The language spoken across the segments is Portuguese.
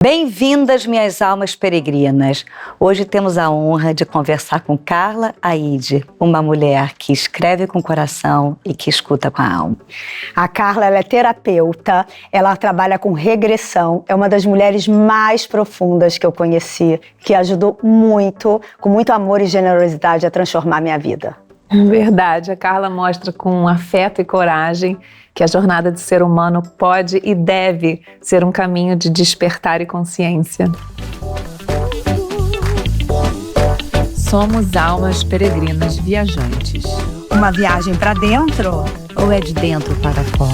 Bem-vindas, minhas almas peregrinas. Hoje temos a honra de conversar com Carla Aide, uma mulher que escreve com o coração e que escuta com a alma. A Carla, ela é terapeuta, ela trabalha com regressão, é uma das mulheres mais profundas que eu conheci, que ajudou muito, com muito amor e generosidade, a transformar minha vida. Verdade, a Carla mostra com afeto e coragem que a jornada de ser humano pode e deve ser um caminho de despertar e consciência. Somos almas peregrinas viajantes. Uma viagem para dentro? Ou é de dentro para fora?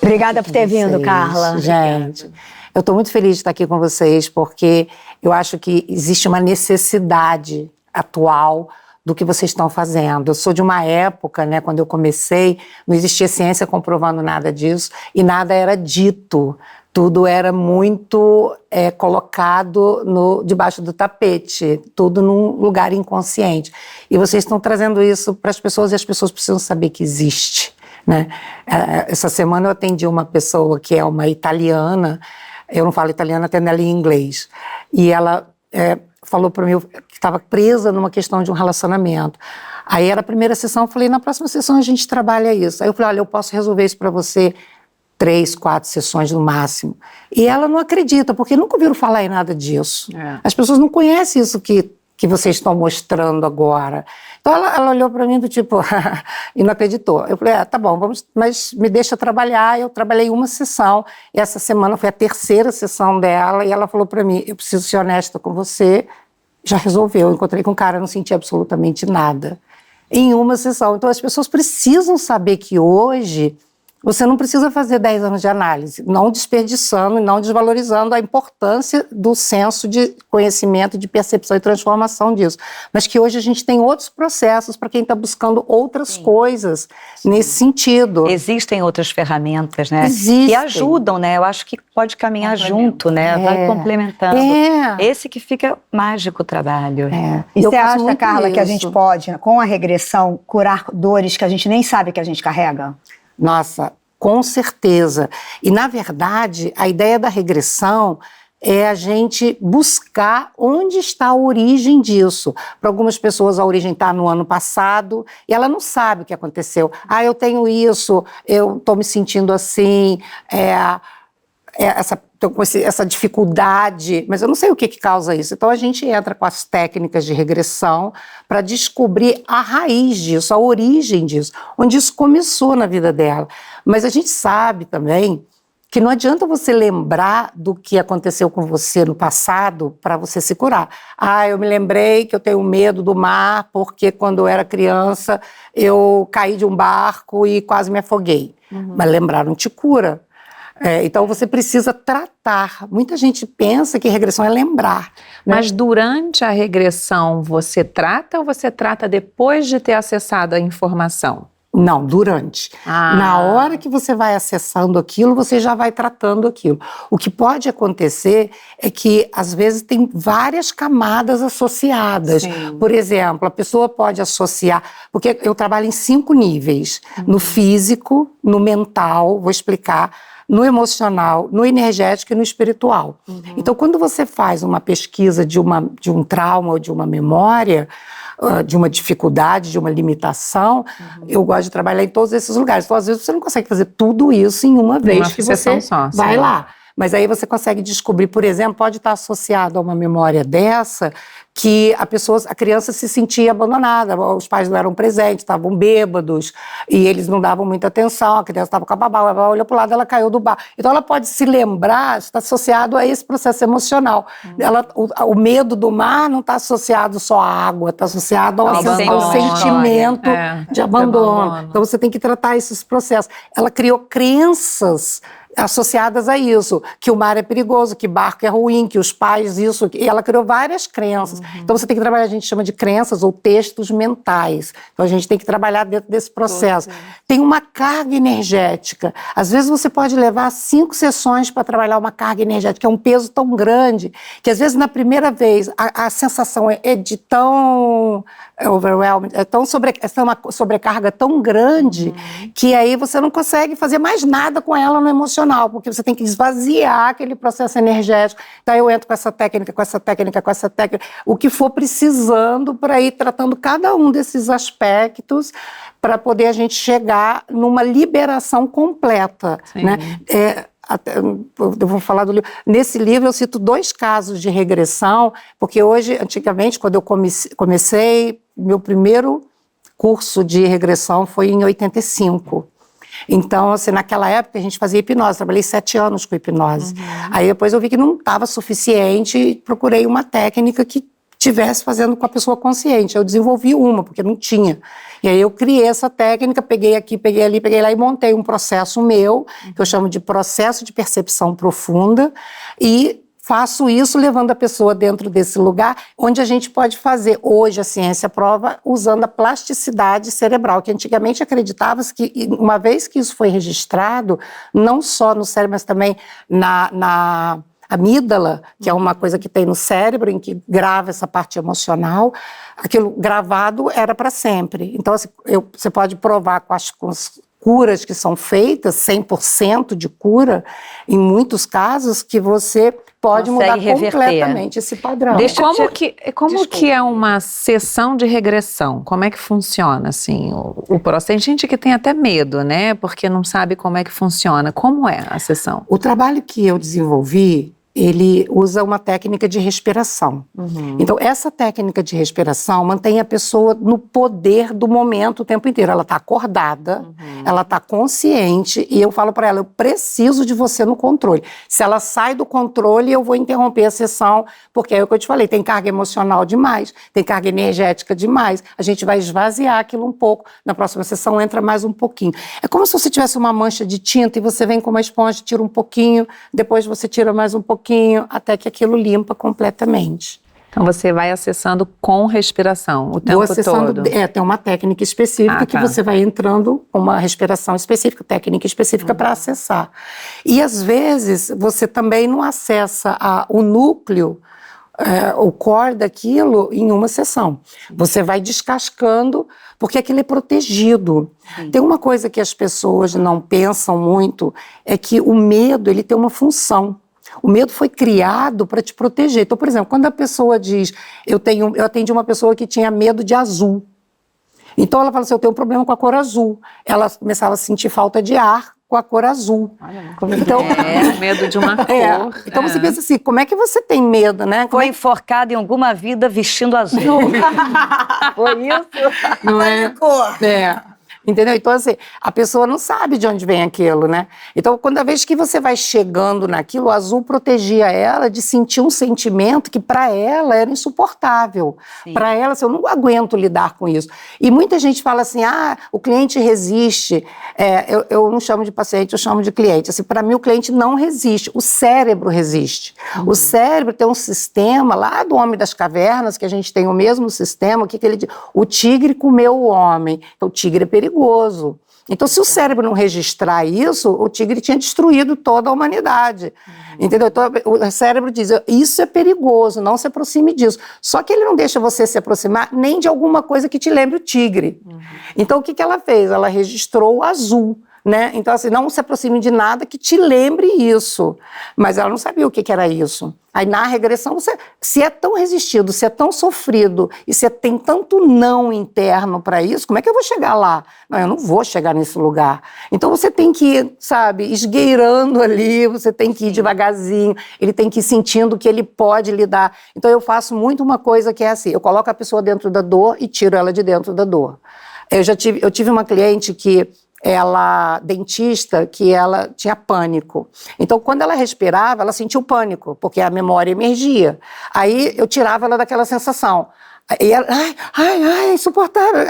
Obrigada por ter vindo, Carla. Gente, eu estou muito feliz de estar aqui com vocês, porque eu acho que existe uma necessidade atual do que vocês estão fazendo. Eu sou de uma época, né, quando eu comecei, não existia ciência comprovando nada disso e nada era dito. Tudo era muito colocado debaixo do tapete, tudo num lugar inconsciente. E vocês estão trazendo isso para as pessoas e as pessoas precisam saber que existe, né? Essa semana eu atendi uma pessoa que é uma italiana, eu não falo italiano, atendo ela em inglês, e ela falou para mim que estava presa numa questão de um relacionamento. Aí era a primeira sessão, eu falei, na próxima sessão a gente trabalha isso. Aí eu falei, olha, eu posso resolver isso para você 3, 4 sessões no máximo. E ela não acredita, porque nunca ouviram falar em nada disso. As pessoas não conhecem isso que vocês estão mostrando agora. Então ela olhou para mim do tipo, e não acreditou. Eu falei, tá bom, mas me deixa trabalhar. Eu trabalhei uma sessão, e essa semana foi a terceira sessão dela, e ela falou para mim, eu preciso ser honesta com você, já resolveu. Eu encontrei com o cara, não senti absolutamente nada. Em uma sessão. Então as pessoas precisam saber que hoje você não precisa fazer 10 anos de análise, não desperdiçando e não desvalorizando a importância do senso de conhecimento, de percepção e transformação disso. Mas que hoje a gente tem outros processos para quem está buscando outras coisas nesse sentido. Existem outras ferramentas, né? Existem. Que ajudam, né? Eu acho que pode caminhar junto, né? Vai complementando. Esse que fica mágico o trabalho. E você acha, Carla, que a gente pode, com a regressão, curar dores que a gente nem sabe que a gente carrega? Nossa, com certeza. E, na verdade, a ideia da regressão é a gente buscar onde está a origem disso. Para algumas pessoas, a origem está no ano passado e ela não sabe o que aconteceu. Eu tenho isso, eu estou me sentindo assim, essa dificuldade, mas eu não sei o que causa isso. Então a gente entra com as técnicas de regressão para descobrir a raiz disso, a origem disso, onde isso começou na vida dela. Mas a gente sabe também que não adianta você lembrar do que aconteceu com você no passado para você se curar. Eu me lembrei que eu tenho medo do mar porque quando eu era criança eu caí de um barco e quase me afoguei. Mas lembrar não te cura. Então você precisa tratar. Muita gente pensa que regressão é lembrar, né? Mas durante a regressão você trata ou você trata depois de ter acessado a informação? Não, durante. Na hora que você vai acessando aquilo, você já vai tratando aquilo. O que pode acontecer é que, às vezes, tem várias camadas associadas. Sim. Por exemplo, a pessoa pode associar... Porque eu trabalho em 5 níveis. No físico, no mental, vou explicar, no emocional, no energético e no espiritual. Então, quando você faz uma pesquisa de um trauma ou de uma memória, de uma dificuldade, de uma limitação, eu gosto de trabalhar em todos esses lugares. Então, às vezes, você não consegue fazer tudo isso em uma vez que você vai lá. Mas aí você consegue descobrir, por exemplo, pode estar associado a uma memória dessa, que a criança se sentia abandonada, os pais não eram presentes, estavam bêbados, e eles não davam muita atenção, a criança estava com a babá olhou para o lado, ela caiu do bar. Então ela pode se lembrar, está associado a esse processo emocional. O medo do mar não está associado só à água, está associado ao sentimento de abandono. Então você tem que tratar esses processos. Ela criou crenças associadas a isso, que o mar é perigoso, que barco é ruim, que os pais isso, e ela criou várias crenças. Então você tem que trabalhar, a gente chama de crenças ou textos mentais. Então a gente tem que trabalhar dentro desse processo. Tem uma carga energética. Às vezes você pode levar 5 sessões para trabalhar uma carga energética, é um peso tão grande, que às vezes na primeira vez a sensação é de tão overwhelmed, é uma sobrecarga tão grande que aí você não consegue fazer mais nada com ela no emocional. emocional, porque você tem que esvaziar aquele processo energético. Então, eu entro com essa técnica, com essa técnica, com essa técnica, o que for precisando para ir tratando cada um desses aspectos para poder a gente chegar numa liberação completa, né? Eu vou falar do livro. Nesse livro eu cito 2 casos de regressão, porque hoje, antigamente, quando eu comecei, meu primeiro curso de regressão foi em 85. Então, assim, naquela época a gente fazia hipnose, trabalhei 7 anos com hipnose. Aí depois eu vi que não estava suficiente e procurei uma técnica que estivesse fazendo com a pessoa consciente. Eu desenvolvi uma, porque não tinha. E aí eu criei essa técnica, peguei aqui, peguei ali, peguei lá e montei um processo meu, que eu chamo de processo de percepção profunda, e faço isso levando a pessoa dentro desse lugar, onde a gente pode fazer, hoje a ciência prova, usando a plasticidade cerebral, que antigamente acreditava-se que, uma vez que isso foi registrado, não só no cérebro, mas também na amígdala, que é uma coisa que tem no cérebro, em que grava essa parte emocional, aquilo gravado era para sempre. Então, assim, você pode provar com as curas que são feitas, 100% de cura, em muitos casos, que você pode mudar completamente esse padrão. Como que é uma sessão de regressão? Como é que funciona, assim, o processo? Tem gente que tem até medo, né? Porque não sabe como é que funciona. Como é a sessão? O trabalho que eu desenvolvi, ele usa uma técnica de respiração. Então, essa técnica de respiração mantém a pessoa no poder do momento o tempo inteiro. Ela está acordada, ela está consciente, e eu falo para ela, eu preciso de você no controle. Se ela sai do controle, eu vou interromper a sessão, porque é o que eu te falei, tem carga emocional demais, tem carga energética demais, a gente vai esvaziar aquilo um pouco, na próxima sessão entra mais um pouquinho. É como se você tivesse uma mancha de tinta e você vem com uma esponja, tira um pouquinho, depois você tira mais um pouquinho, até que aquilo limpa completamente. Então você vai acessando com respiração o tempo todo? Tem uma técnica específica que você vai entrando com uma respiração específica, técnica específica para acessar. E às vezes você também não acessa o núcleo, o core daquilo em uma sessão. Você vai descascando, porque aquilo é protegido. Tem uma coisa que as pessoas não pensam muito, é que o medo, ele tem uma função. O medo foi criado para te proteger. Então, por exemplo, quando a pessoa diz, eu atendi uma pessoa que tinha medo de azul. Então ela fala assim, eu tenho um problema com a cor azul. Ela começava a sentir falta de ar com a cor azul. Então, medo de uma cor. Então você pensa assim, como é que você tem medo, né? Foi enforcado em alguma vida vestindo azul. Foi isso? Não é? Cor. Entendeu? Então, assim, a pessoa não sabe de onde vem aquilo, né? Então, quando a vez que você vai chegando naquilo, o azul protegia ela de sentir um sentimento que para ela era insuportável. Para ela, assim, eu não aguento lidar com isso. E muita gente fala assim, o cliente resiste. Eu não chamo de paciente, eu chamo de cliente. Assim, para mim, o cliente não resiste, o cérebro resiste. O cérebro tem um sistema lá do Homem das Cavernas, que a gente tem o mesmo sistema, que ele diz? O tigre comeu o homem. Então, o tigre é perigoso. Então, se o cérebro não registrar isso, o tigre tinha destruído toda a humanidade. Entendeu? Então, o cérebro diz, isso é perigoso, não se aproxime disso. Só que ele não deixa você se aproximar nem de alguma coisa que te lembre o tigre. Então, o que ela fez? Ela registrou o azul. Né? Então, assim, não se aproxime de nada que te lembre isso. Mas ela não sabia o que era isso. Aí, na regressão, se é tão resistido, se é tão sofrido, e se tem tanto não interno para isso, como é que eu vou chegar lá? Não, eu não vou chegar nesse lugar. Então, você tem que ir, sabe, esgueirando ali, você tem que ir devagarzinho, ele tem que ir sentindo que ele pode lidar. Então, eu faço muito uma coisa que é assim, eu coloco a pessoa dentro da dor e tiro ela de dentro da dor. Eu tive uma cliente que dentista, que ela tinha pânico. Então, quando ela respirava, ela sentia o pânico, porque a memória emergia. Aí, eu tirava ela daquela sensação. E ela, insuportável.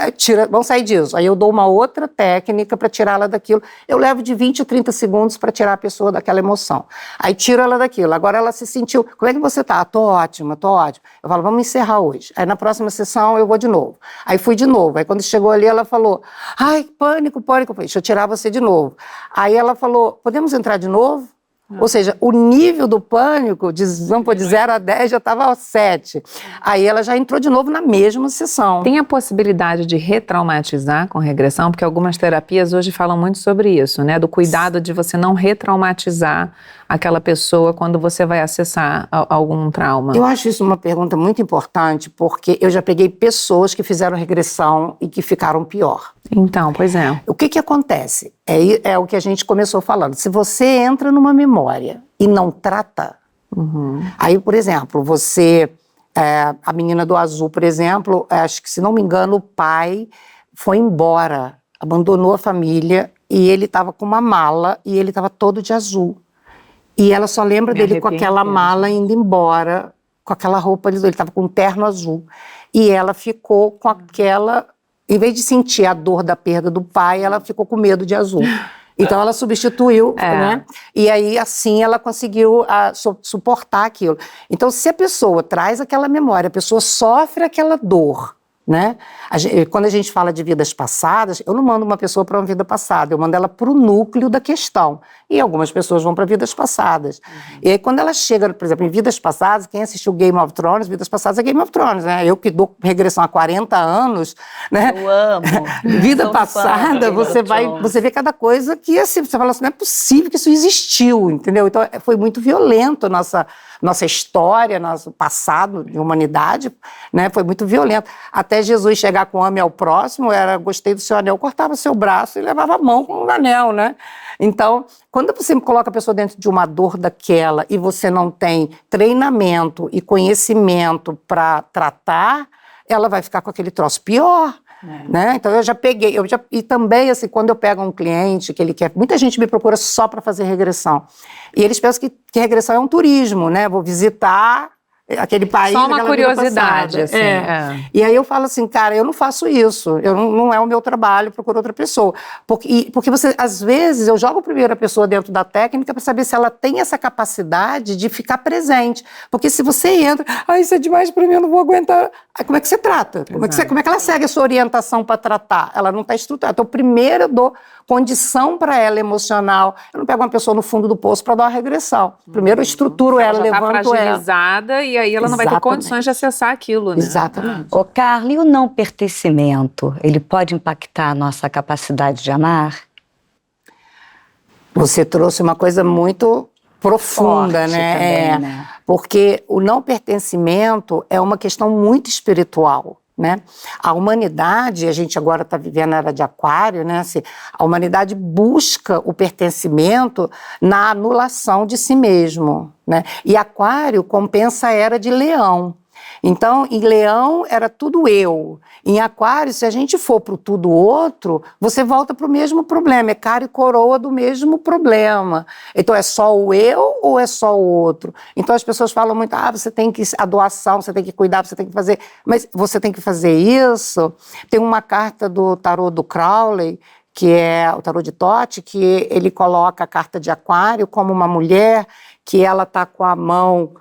Vamos sair disso. Aí eu dou uma outra técnica para tirá-la daquilo. Eu levo de 20 a 30 segundos para tirar a pessoa daquela emoção. Aí tiro ela daquilo. Agora ela se sentiu, como é que você tá? Tô ótima, tô ótima. Eu falo, vamos encerrar hoje. Aí na próxima sessão eu vou de novo. Aí fui de novo. Aí quando chegou ali ela falou, pânico. Eu falei, deixa eu tirar você de novo. Aí ela falou, podemos entrar de novo? Ou seja, o nível do pânico, vamos pôr, de 0 a 10, já estava a 7. Aí ela já entrou de novo na mesma sessão. Tem a possibilidade de retraumatizar com regressão? Porque algumas terapias hoje falam muito sobre isso, né? Do cuidado de você não retraumatizar aquela pessoa quando você vai acessar algum trauma. Eu acho isso uma pergunta muito importante, porque eu já peguei pessoas que fizeram regressão e que ficaram pior. Então, pois é. O que que acontece? É o que a gente começou falando. Se você entra numa memória e não trata, aí, por exemplo, a menina do azul, por exemplo, acho que, se não me engano, o pai foi embora, abandonou a família e ele estava com uma mala e ele estava todo de azul. E ela só lembra dele com aquela mala indo embora, com aquela roupa, ele estava com um terno azul. E ela ficou com aquela... Em vez de sentir a dor da perda do pai, ela ficou com medo de azul. Então ela substituiu, né? E aí assim ela conseguiu suportar aquilo. Então, se a pessoa traz aquela memória, a pessoa sofre aquela dor, né? Quando a gente fala de vidas passadas, eu não mando uma pessoa para uma vida passada, eu mando ela para o núcleo da questão. E algumas pessoas vão para vidas passadas. E aí, quando ela chega, por exemplo, em vidas passadas, quem assistiu Game of Thrones, vidas passadas é Game of Thrones, né? Eu que dou regressão há 40 anos, né? Eu amo. Vida passada, você vê cada coisa que, assim, você fala assim, não é possível que isso existiu, entendeu? Então, foi muito violento nossa história, nosso passado de humanidade, né? Foi muito violento. Até Jesus chegar com ame ao próximo, gostei do seu anel, cortava seu braço e levava a mão com um anel, né? Então, quando você coloca a pessoa dentro de uma dor daquela e você não tem treinamento e conhecimento para tratar, ela vai ficar com aquele troço pior. Né? Então eu já peguei, e também assim, quando eu pego um cliente que ele quer, muita gente me procura só para fazer regressão, e eles pensam que regressão é um turismo, né? Vou visitar aquele país. Só uma curiosidade, assim. E aí eu falo assim, cara, eu não faço isso, não é o meu trabalho, procuro outra pessoa. Porque você, às vezes, eu jogo primeiro a pessoa dentro da técnica para saber se ela tem essa capacidade de ficar presente. Porque se você entra, isso é demais para mim, eu não vou aguentar. Aí como é que você trata? Como é que ela segue a sua orientação para tratar? Ela não está estruturada. Então, primeiro eu dou condição para ela emocional. Eu não pego uma pessoa no fundo do poço para dar uma regressão. Primeiro eu estruturo ela, levanto ela. Ela está fragilizada e aí ela não vai ter condições de acessar aquilo, né? Exatamente. Ô, Carla, e o não pertencimento, ele pode impactar a nossa capacidade de amar? Você trouxe uma coisa muito profunda, Forte né? Também, né? Porque o não pertencimento é uma questão muito espiritual, né? A humanidade, a gente agora está vivendo a era de Aquário, né? Assim, a humanidade busca o pertencimento na anulação de si mesmo, né? E Aquário compensa a era de Leão. Então, em Leão era tudo eu. Em Aquário, se a gente for para o tudo outro, você volta para o mesmo problema. É cara e coroa do mesmo problema. Então, é só o eu ou é só o outro? Então, as pessoas falam muito, você tem que, a doação, você tem que cuidar, você tem que fazer. Mas você tem que fazer isso. Tem uma carta do tarô do Crowley, que é o tarô de Tote, que ele coloca a carta de Aquário como uma mulher que ela está com a mão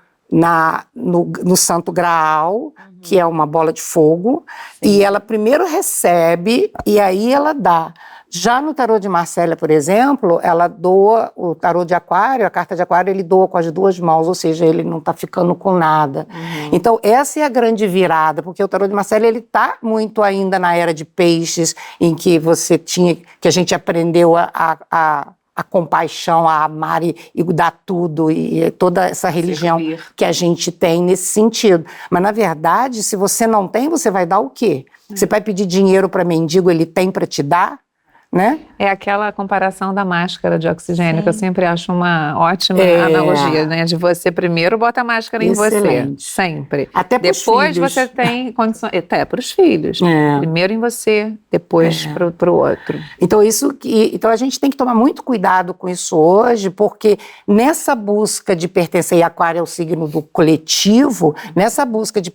no Santo Graal, que é uma bola de fogo, e ela primeiro recebe e aí ela dá. Já no tarô de Marcélia, por exemplo, ela doa o tarô de Aquário, a carta de Aquário, ele doa com as duas mãos, ou seja, ele não está ficando com nada. Então, essa é a grande virada, porque o tarô de Marcélia, ele está muito ainda na era de Peixes, em que que a gente aprendeu a compaixão, a amar e dar tudo, e toda essa religião que a gente tem nesse sentido. Mas, na verdade, se você não tem, você vai dar o quê? Você vai pedir dinheiro para mendigo, ele tem para te dar? Né? É aquela comparação da máscara de oxigênio, que eu sempre acho uma ótima analogia, né? De você primeiro bota a máscara em você, sempre. Até para os filhos. Depois você tem condições, até para os filhos. Primeiro em você, depois para o outro. Então, então a gente tem que tomar muito cuidado com isso hoje, porque nessa busca de pertencer, e Aquário é o signo do coletivo, nessa busca de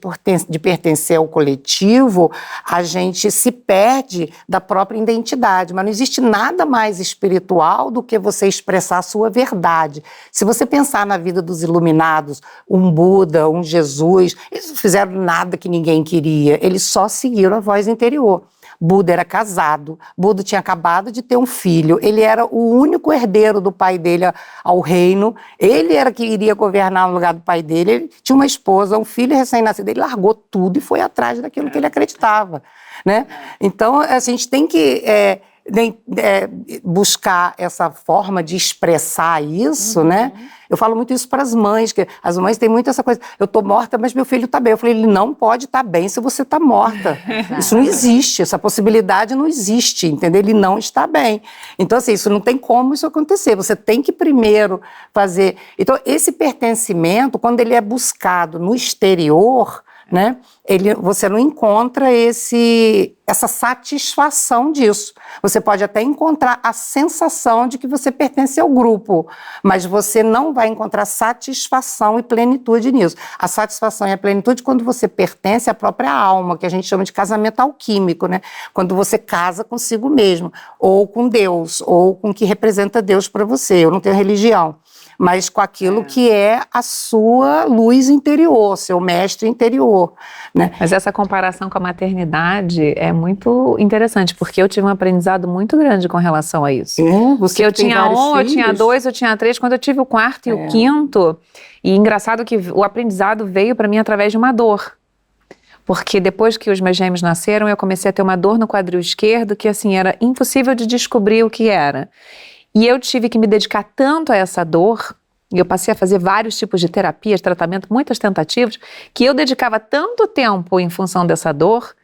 pertencer ao coletivo, a gente se perde da própria identidade, mas não existe nada mais espiritual do que você expressar a sua verdade. Se você pensar na vida dos iluminados, um Buda, um Jesus, eles não fizeram nada que ninguém queria, eles só seguiram a voz interior. Buda era casado, Buda tinha acabado de ter um filho, ele era o único herdeiro do pai dele ao reino, ele era que iria governar no lugar do pai dele, ele tinha uma esposa, um filho recém-nascido, ele largou tudo e foi atrás daquilo que ele acreditava, né? Então, a gente tem que buscar essa forma de expressar isso, né? Eu falo muito isso para as mães, que as mães têm muito essa coisa, eu estou morta, mas meu filho está bem. Eu falei, ele não pode estar bem se você está morta. Isso não existe, essa possibilidade não existe, entendeu? Ele não está bem. Então, assim, isso não tem como isso acontecer, você tem que primeiro fazer... Então, esse pertencimento, quando ele é buscado no exterior, né, você não encontra essa satisfação disso. Você pode até encontrar a sensação de que você pertence ao grupo, mas você não vai encontrar satisfação e plenitude nisso. A satisfação e a plenitude quando você pertence à própria alma, que a gente chama de casamento alquímico, né? Quando você casa consigo mesmo, ou com Deus, ou com o que representa Deus para você. Eu não tenho religião, mas com aquilo que é a sua luz interior, seu mestre interior, né? Mas essa comparação com a maternidade é muito interessante, porque eu tive um aprendizado muito grande com relação a isso. Você eu tinha eu tinha 2, eu tinha 3, quando eu tive o quarto e o quinto, e engraçado que o aprendizado veio para mim através de uma dor. Porque depois que os meus gêmeos nasceram, eu comecei a ter uma dor no quadril esquerdo que, assim, era impossível de descobrir o que era. E eu tive que me dedicar tanto a essa dor, e eu passei a fazer vários tipos de terapias, tratamento, muitas tentativas, que eu dedicava tanto tempo em função dessa dor,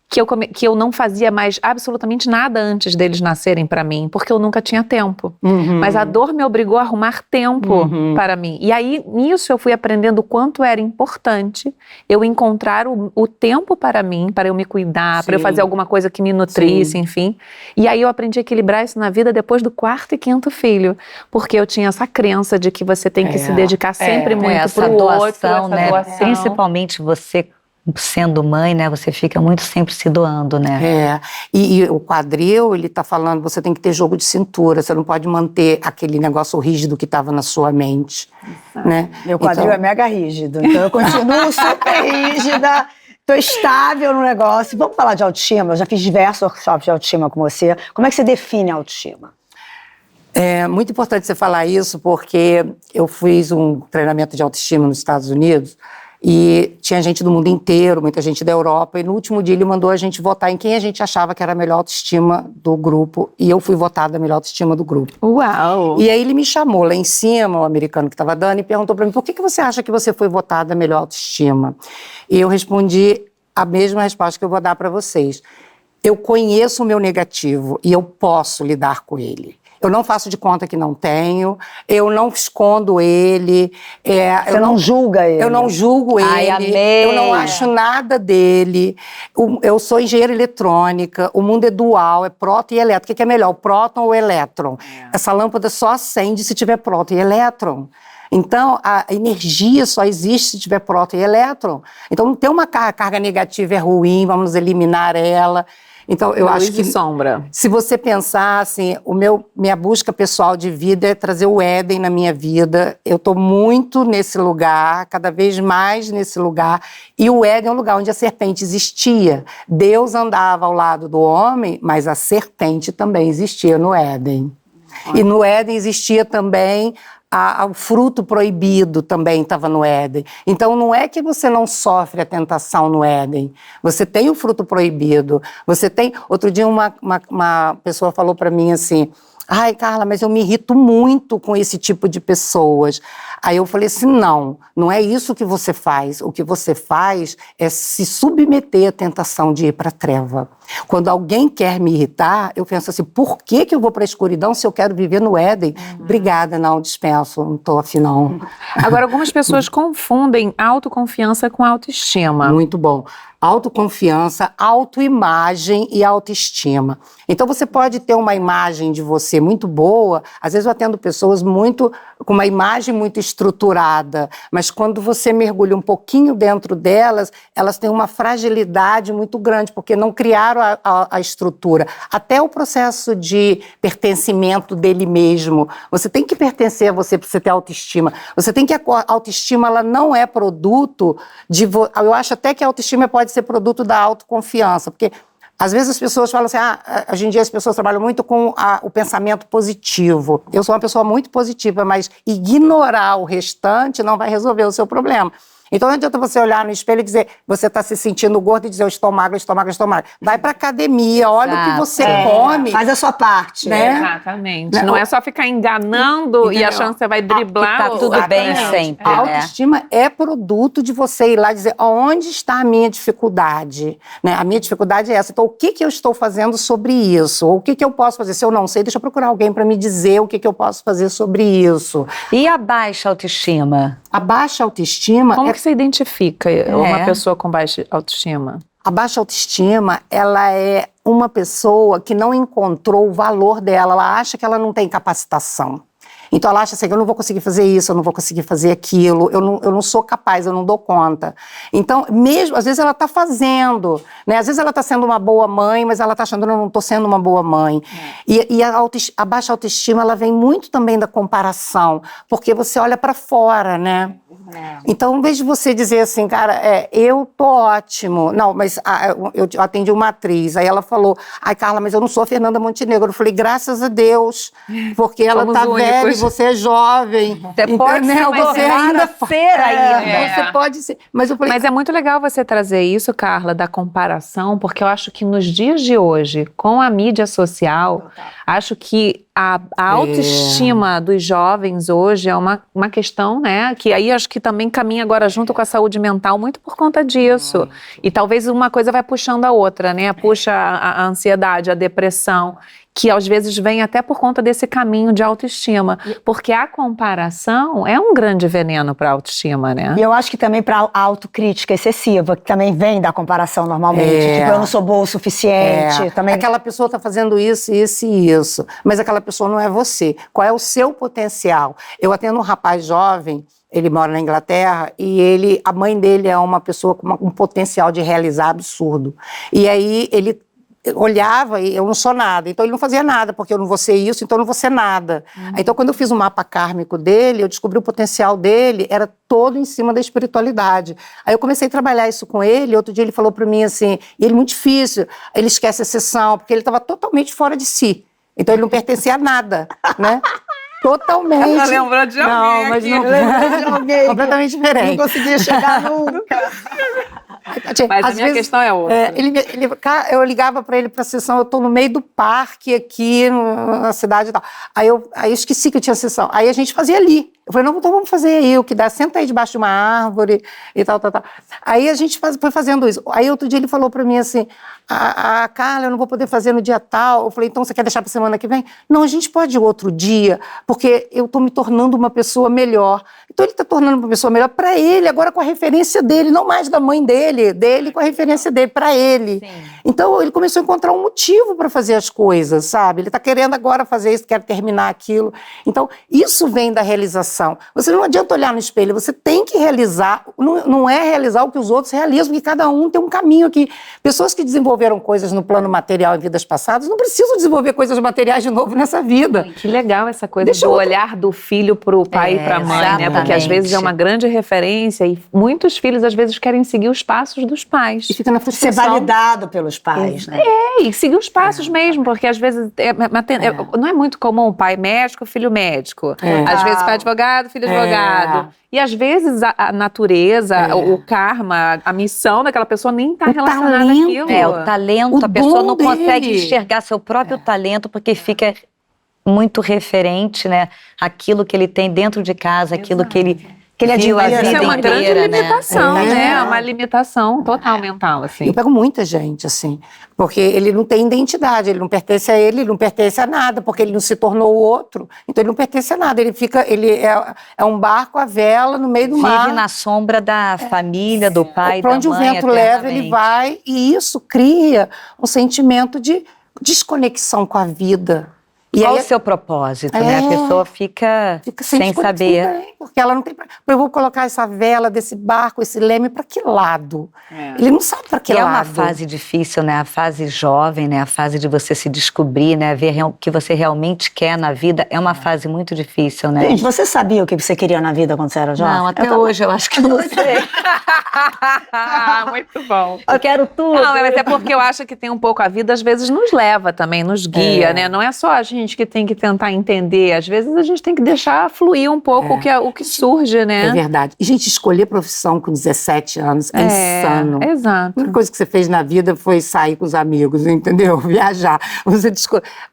que eu não fazia mais absolutamente nada antes deles nascerem para mim, porque eu nunca tinha tempo. Mas a dor me obrigou a arrumar tempo para mim. E aí, nisso, eu fui aprendendo o quanto era importante eu encontrar o tempo para mim, para eu me cuidar, para eu fazer alguma coisa que me nutrisse, enfim. E aí eu aprendi a equilibrar isso na vida depois do 4º e 5º filho, porque eu tinha essa crença de que você tem que se dedicar sempre muito para o outro, essa né? doação. Principalmente você sendo mãe, né, você fica muito sempre se doando, né? E o quadril, ele tá falando, você tem que ter jogo de cintura, você não pode manter aquele negócio rígido que estava na sua mente, né? Meu quadril é mega rígido, então eu continuo super rígida, tô estável no negócio. Vamos falar de autoestima? Eu já fiz diversos workshops de autoestima com você. Como é que você define a autoestima? É muito importante você falar isso, porque eu fiz um treinamento de autoestima nos Estados Unidos, e tinha gente do mundo inteiro, muita gente da Europa, e no último dia ele mandou a gente votar em quem a gente achava que era a melhor autoestima do grupo, e eu fui votada a melhor autoestima do grupo. Uau! E aí ele me chamou lá em cima, o americano que estava dando, e perguntou para mim, por que você acha que você foi votada a melhor autoestima? E eu respondi a mesma resposta que eu vou dar para vocês. Eu conheço o meu negativo e eu posso lidar com ele. Eu não faço de conta que não tenho, eu não escondo ele. Você não julga ele? Eu não julgo ele. Ai, amei. Eu não acho nada dele. Eu sou engenheira eletrônica, o mundo é dual, é próton e elétron. O que é melhor, o próton ou o elétron? Essa lâmpada só acende se tiver próton e elétron. Então, a energia só existe se tiver próton e elétron. Então, não tem uma carga negativa é ruim, vamos eliminar ela. Então, eu acho que sombra. Se você pensar assim, minha busca pessoal de vida é trazer o Éden na minha vida. Eu estou muito nesse lugar, cada vez mais nesse lugar. E o Éden é um lugar onde a serpente existia. Deus andava ao lado do homem, mas a serpente também existia no Éden. E no Éden existia também o fruto proibido, também estava no Éden. Então, não é que você não sofre a tentação no Éden. Você tem o fruto proibido. Você tem... Outro dia, uma pessoa falou para mim assim, ai, Carla, mas eu me irrito muito com esse tipo de pessoas. Aí eu falei assim, não é isso que você faz. O que você faz é se submeter à tentação de ir para a treva. Quando alguém quer me irritar, eu penso assim, por que eu vou para a escuridão se eu quero viver no Éden? Obrigada, não, dispenso, não estou afim, não. Agora, algumas pessoas confundem autoconfiança com autoestima. Muito bom. Autoconfiança, autoimagem e autoestima. Então, você pode ter uma imagem de você muito boa, às vezes eu atendo pessoas com uma imagem muito estruturada, mas quando você mergulha um pouquinho dentro delas, elas têm uma fragilidade muito grande, porque não criaram a estrutura. Até o processo de pertencimento dele mesmo. Você tem que pertencer a você para você ter autoestima. Você tem que... A autoestima, ela não é produto de... Eu acho até que a autoestima pode ser produto da autoconfiança, porque Às vezes as pessoas falam assim, hoje em dia as pessoas trabalham muito com o pensamento positivo. Eu sou uma pessoa muito positiva, mas ignorar o restante não vai resolver o seu problema. Então não adianta você olhar no espelho e dizer, você está se sentindo gordo e dizer, eu estou magro, estou magro, estou magro. Vai para academia, olha o que você come. Faz a sua parte. Né? Exatamente. Não é só ficar enganando e achando que você vai driblar. Que tá tudo bem sempre, A né? autoestima é produto de você ir lá e dizer, onde está a minha dificuldade? Né? A minha dificuldade é essa. Então, o que eu estou fazendo sobre isso? Ou o que eu posso fazer? Se eu não sei, deixa eu procurar alguém para me dizer o que eu posso fazer sobre isso. E a baixa autoestima? A baixa autoestima... Como que você identifica uma pessoa com baixa autoestima? A baixa autoestima, ela é uma pessoa que não encontrou o valor dela, ela acha que ela não tem capacitação. Então ela acha assim, eu não vou conseguir fazer isso, eu não vou conseguir fazer aquilo, eu não sou capaz, eu não dou conta. Então, mesmo, às vezes ela está fazendo, né? Às vezes ela está sendo uma boa mãe, mas ela está achando, eu não estou sendo uma boa mãe. E a baixa autoestima, ela vem muito também da comparação, porque você olha para fora, né? Então, em vez de você dizer assim, cara, eu tô ótimo. Não, mas eu atendi uma atriz, aí ela falou, ai, Carla, mas eu não sou a Fernanda Montenegro. Eu falei, graças a Deus, porque ela Somos tá únicos. velha e você é jovem. Você pode ser, mas você ainda ser ainda. Você pode ser. Mas eu falei, Mas é muito legal você trazer isso, Carla, da comparação, porque eu acho que nos dias de hoje, com a mídia social, acho que a autoestima dos jovens hoje é uma questão, né, que aí acho que também caminha agora junto com a saúde mental muito por conta disso. E talvez uma coisa vai puxando a outra, né, puxa a ansiedade, a depressão, que às vezes vem até por conta desse caminho de autoestima, porque a comparação é um grande veneno para a autoestima, né? E eu acho que também para a autocrítica excessiva, que também vem da comparação normalmente. Tipo, eu não sou boa o suficiente. Também... Aquela pessoa está fazendo isso, isso e isso. Mas aquela pessoa não é você. Qual é o seu potencial? Eu atendo um rapaz jovem, ele mora na Inglaterra, e a mãe dele é uma pessoa com um potencial de realizar absurdo. E aí ele olhava e eu não sou nada, então ele não fazia nada, porque eu não vou ser isso, então eu não vou ser nada. Então quando eu fiz o mapa kármico dele, eu descobri o potencial dele, era todo em cima da espiritualidade. Aí eu comecei a trabalhar isso com ele, outro dia ele falou para mim assim, e ele muito difícil, ele esquece a sessão, porque ele estava totalmente fora de si, então ele não pertencia a nada, né? Totalmente. Ela lembrou de alguém. Não, mas não lembrou de alguém. Completamente diferente. Não conseguia chegar nunca. Mas a minha questão é outra. Eu ligava para ele para a sessão, eu estou no meio do parque aqui na cidade e tal. Aí eu esqueci que eu tinha sessão. Aí a gente fazia ali. Eu falei, não, então vamos fazer aí, o que dá, senta aí debaixo de uma árvore e tal. Aí a gente foi fazendo isso. Aí outro dia ele falou para mim assim, a Carla, eu não vou poder fazer no dia tal. Eu falei, então você quer deixar para semana que vem? Não, a gente pode ir outro dia, porque eu estou me tornando uma pessoa melhor. Então ele está tornando uma pessoa melhor para ele, agora com a referência dele, não mais da mãe dele com a referência dele, para ele. Sim. Então ele começou a encontrar um motivo para fazer as coisas, sabe? Ele está querendo agora fazer isso, quer terminar aquilo. Então isso vem da realização. Você não adianta olhar no espelho, você tem que realizar, não é realizar o que os outros realizam, porque cada um tem um caminho aqui. Pessoas que desenvolveram coisas no plano material em vidas passadas não precisam desenvolver coisas materiais de novo nessa vida. Que legal essa coisa do olhar do filho para o pai e para a mãe, exatamente. né? Porque às vezes é uma grande referência e muitos filhos às vezes querem seguir os passos dos pais. E fica na frustração. Ser validado pelos pais, né? E seguir os passos mesmo, porque às vezes não é muito comum pai médico, filho médico. Às vezes pai advogado, filho advogado. E às vezes a natureza, o karma, a missão daquela pessoa nem está relacionada àquilo. O talento, a pessoa não consegue enxergar seu próprio talento porque fica muito referente, né? Aquilo que ele tem dentro de casa, aquilo que ele viu a vida Isso é uma grande inteira, limitação, né? É É. uma limitação total mental, assim. Eu pego muita gente, assim, porque ele não tem identidade, ele não pertence a ele não pertence a nada, porque ele não se tornou o outro, então ele não pertence a nada, ele é um barco à vela no meio do mar. Vive na sombra da família, do pai, da mãe. Para onde o vento leva, ele vai, e isso cria um sentimento de desconexão com a vida. Qual aí, o seu propósito, né? A pessoa fica sem sem saber. também, porque ela não tem... Eu vou colocar essa vela desse barco, esse leme, para que lado? Ele não sabe para que E lado. é uma fase difícil, né? A fase jovem, né? A fase de você se descobrir, né? Ver o que você realmente quer na vida. É uma fase muito difícil, né? Gente, você sabia o que você queria na vida quando você era jovem? Não, até hoje eu acho que eu não sei. Muito bom. Eu quero tudo. Não, mas é porque eu acho que tem um pouco, a vida às vezes nos leva também, nos guia, né? Não é só a gente que tem que tentar entender, às vezes a gente tem que deixar fluir um pouco o que surge, né? É verdade. E, gente, escolher profissão com 17 anos é insano. Exato. A única coisa que você fez na vida foi sair com os amigos, entendeu? Viajar.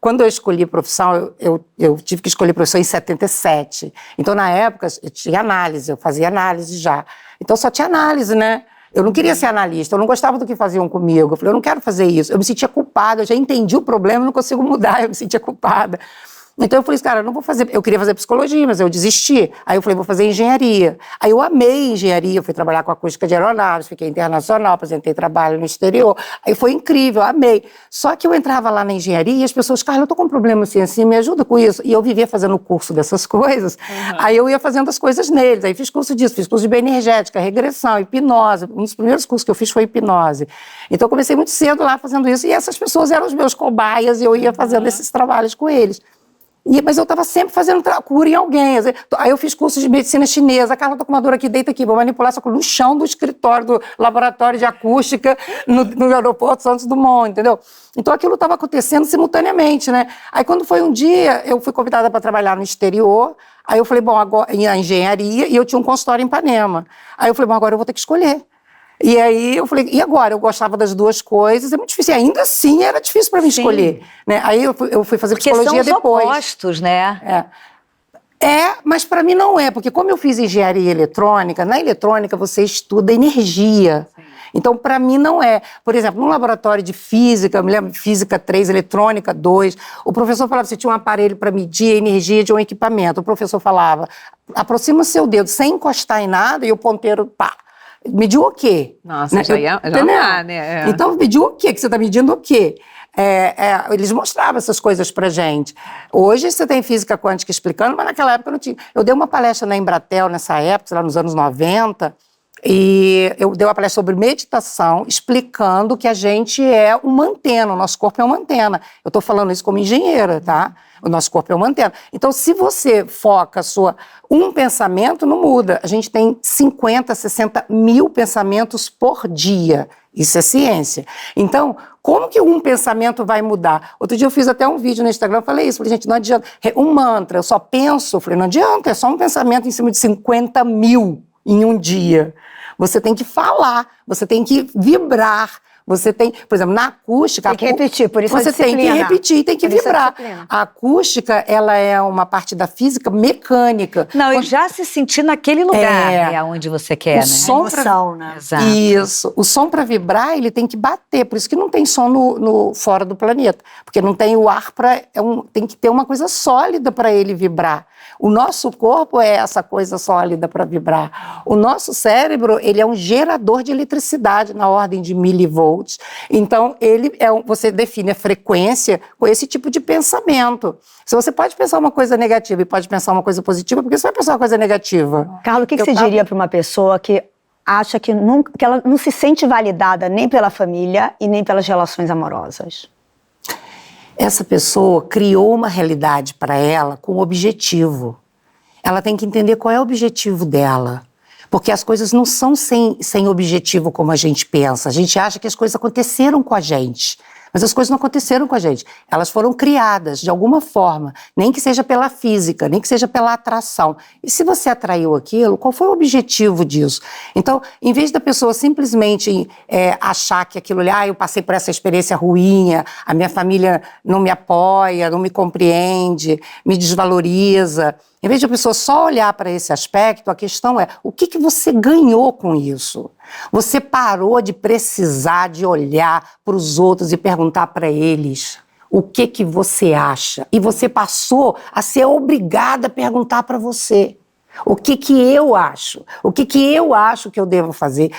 Quando eu escolhi profissão, eu tive que escolher profissão em 77. Então, na época, eu tinha análise, eu fazia análise já. Então, só tinha análise, né? Eu não queria ser analista, eu não gostava do que faziam comigo. Eu falei, eu não quero fazer isso. Eu me sentia culpada, eu já entendi o problema, não consigo mudar, eu me sentia culpada. Então eu falei, cara, eu não vou fazer, eu queria fazer psicologia, mas eu desisti. Aí eu falei, vou fazer engenharia. Aí eu amei engenharia, fui trabalhar com acústica de aeronaves, fiquei internacional, apresentei trabalho no exterior. Aí foi incrível, amei. Só que eu entrava lá na engenharia e as pessoas, Carla, eu tô com um problema assim, me ajuda com isso. E eu vivia fazendo o curso dessas coisas, aí eu ia fazendo as coisas neles. Aí fiz curso disso, fiz curso de bioenergética, regressão, hipnose. Um dos primeiros cursos que eu fiz foi hipnose. Então eu comecei muito cedo lá fazendo isso. E essas pessoas eram os meus cobaias e eu ia fazendo esses trabalhos com eles. Mas eu estava sempre fazendo cura em alguém. Aí eu fiz curso de medicina chinesa. Carla, tô com uma dor aqui, deita aqui. Vou manipular essa cor no chão do escritório, do laboratório de acústica no aeroporto Santos Dumont, entendeu? Então aquilo estava acontecendo simultaneamente, né? Aí quando foi um dia, eu fui convidada para trabalhar no exterior. Aí eu falei, bom, agora em engenharia, e eu tinha um consultório em Ipanema. Aí eu falei, bom, agora eu vou ter que escolher. E aí eu falei, e agora? Eu gostava das duas coisas, é muito difícil. E ainda assim era difícil para mim escolher. Né? Aí eu fui fazer psicologia depois. Porque são os opostos, né? Mas para mim não é, porque como eu fiz engenharia eletrônica, na eletrônica você estuda energia. Sim. Então, para mim, não é. Por exemplo, num laboratório de física, eu me lembro de física 3, eletrônica 2, o professor falava que você tinha um aparelho para medir a energia de um equipamento. O professor falava, aproxima o seu dedo sem encostar em nada e o ponteiro, pá. Mediu o quê? Nossa, né? já dá, né? Então, mediu o quê? Que você está medindo o quê? Eles mostravam essas coisas pra gente. Hoje você tem física quântica explicando, mas naquela época não tinha. Eu dei uma palestra na Embratel nessa época, lá nos anos 90, e eu dei uma palestra sobre meditação, explicando que a gente é uma antena, o nosso corpo é uma antena. Eu estou falando isso como engenheira, tá? O nosso corpo é uma antena. Então, se você foca um pensamento, não muda. A gente tem 50, 60 mil pensamentos por dia. Isso é ciência. Então, como que um pensamento vai mudar? Outro dia eu fiz até um vídeo no Instagram, eu falei isso, falei, gente, não adianta. Um mantra, eu só penso, eu falei, não adianta, é só um pensamento em cima de 50 mil em um dia. Você tem que falar, você tem que vibrar. Você tem, por exemplo, na acústica... Tem que repetir, por isso você tem que repetir, tem que vibrar. A acústica, ela é uma parte da física mecânica. Não, e já se sentir naquele lugar, né, onde você quer, né? Som né? Exato. Isso. O som para vibrar, ele tem que bater, por isso que não tem som fora do planeta, porque não tem o ar tem que ter uma coisa sólida para ele vibrar. O nosso corpo é essa coisa sólida para vibrar. O nosso cérebro, ele é um gerador de eletricidade na ordem de milivolts. Então, você define a frequência com esse tipo de pensamento. Se você pode pensar uma coisa negativa e pode pensar uma coisa positiva, por que você vai pensar uma coisa negativa? Carla, o que você diria para uma pessoa que acha que ela não se sente validada nem pela família e nem pelas relações amorosas? Essa pessoa criou uma realidade para ela com objetivo. Ela tem que entender qual é o objetivo dela. Porque as coisas não são sem objetivo como a gente pensa. A gente acha que as coisas aconteceram com a gente. Mas as coisas não aconteceram com a gente. Elas foram criadas de alguma forma. Nem que seja pela física, nem que seja pela atração. E se você atraiu aquilo, qual foi o objetivo disso? Então, em vez da pessoa simplesmente achar que aquilo ali, eu passei por essa experiência ruim, a minha família não me apoia, não me compreende, me desvaloriza. Em vez de a pessoa só olhar para esse aspecto, a questão é, o que você ganhou com isso? Você parou de precisar de olhar para os outros e perguntar para eles o que você acha. E você passou a ser obrigada a perguntar para você. O que eu acho? O que eu acho que eu devo fazer?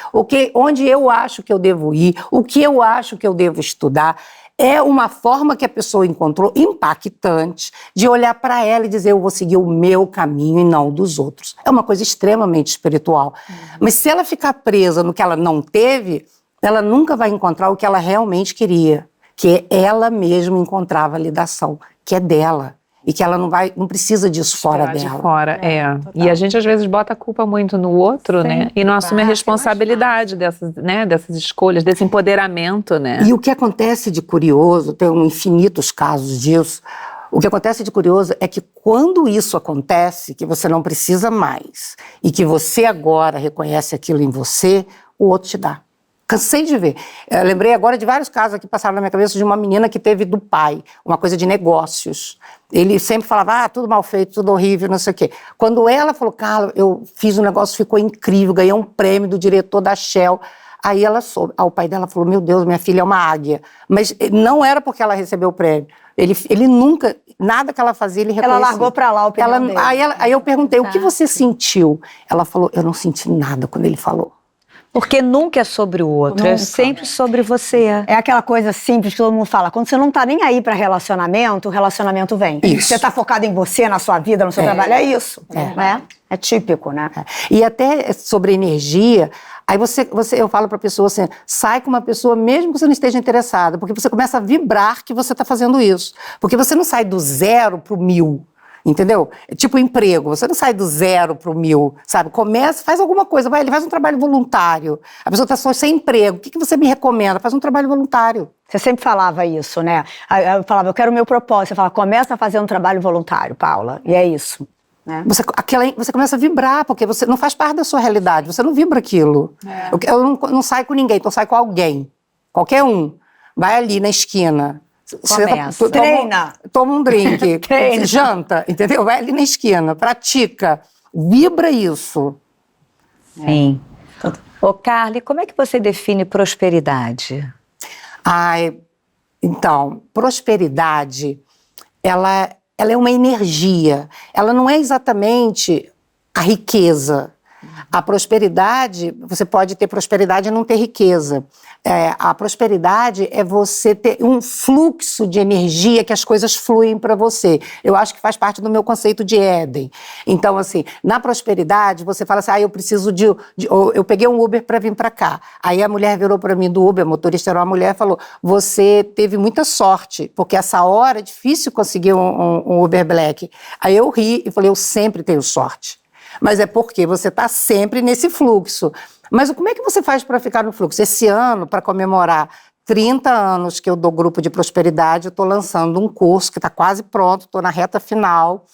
Onde eu acho que eu devo ir? O que eu acho que eu devo estudar? é uma forma que a pessoa encontrou impactante de olhar para ela e dizer, eu vou seguir o meu caminho e não o dos outros. É uma coisa extremamente espiritual. Mas se ela ficar presa no que ela não teve, ela nunca vai encontrar o que ela realmente queria, que ela mesma encontrar a validação, que é dela. E que ela não precisa disso fora de dela. fora, E a gente às vezes bota a culpa muito no outro, né? E não assume a responsabilidade dessas escolhas, desse empoderamento, né? E o que acontece de curioso, tem infinitos casos disso, o que acontece de curioso é que quando isso acontece, que você não precisa mais, e que você agora reconhece aquilo em você, o outro te dá. Cansei de ver. Eu lembrei agora de vários casos que passaram na minha cabeça de uma menina que teve do pai, uma coisa de negócios. Ele sempre falava, tudo mal feito, tudo horrível, não sei o quê. Quando ela falou, Carla, eu fiz um negócio, ficou incrível, ganhei um prêmio do diretor da Shell. Aí ela soube. O pai dela falou, meu Deus, minha filha é uma águia. Mas não era porque ela recebeu o prêmio. Ele nunca, nada que ela fazia, ele reconhecia. Ela largou pra lá o opinião dele. Aí eu perguntei, o que você sentiu? Ela falou, eu não senti nada quando ele falou. Porque nunca é sobre o outro, é sempre sobre você. É aquela coisa simples que todo mundo fala. Quando você não tá nem aí pra relacionamento, o relacionamento vem. Isso. Você tá focado em você, na sua vida, no seu trabalho, é isso. Né? É típico, né? E até sobre energia, aí eu falo pra pessoa assim, sai com uma pessoa mesmo que você não esteja interessada, porque você começa a vibrar que você tá fazendo isso. Porque você não sai do 0 pro 1000. Entendeu? É tipo emprego, você não sai do 0 pro 1000, sabe? Começa, faz alguma coisa, ele faz um trabalho voluntário. A pessoa está só sem emprego, o que você me recomenda? Faz um trabalho voluntário. Você sempre falava isso, né? Eu falava, eu quero o meu propósito. Você fala, começa a fazer um trabalho voluntário, Paula. E é isso. Né? Você começa a vibrar, porque você não faz parte da sua realidade, você não vibra aquilo. Eu não saio com ninguém, então eu saio com alguém. Qualquer um. Vai ali na esquina. Começa. Treina. Toma um drink, janta, entendeu? Vai ali na esquina, pratica, vibra isso. Sim. Ô, Carla, como é que você define prosperidade? Então, prosperidade, ela é uma energia, ela não é exatamente a riqueza. A prosperidade, você pode ter prosperidade e não ter riqueza. A prosperidade é você ter um fluxo de energia que as coisas fluem para você. Eu acho que faz parte do meu conceito de Éden. Então, assim, na prosperidade, você fala assim, eu preciso eu peguei um Uber para vir para cá. Aí a mulher virou para mim do Uber, a motorista era uma mulher, e falou, você teve muita sorte, porque essa hora é difícil conseguir um Uber Black. Aí eu ri e falei, eu sempre tenho sorte. Mas é porque você está sempre nesse fluxo. Mas como é que você faz para ficar no fluxo? Esse ano, para comemorar 30 anos que eu dou grupo de prosperidade, eu estou lançando um curso que está quase pronto, estou na reta final.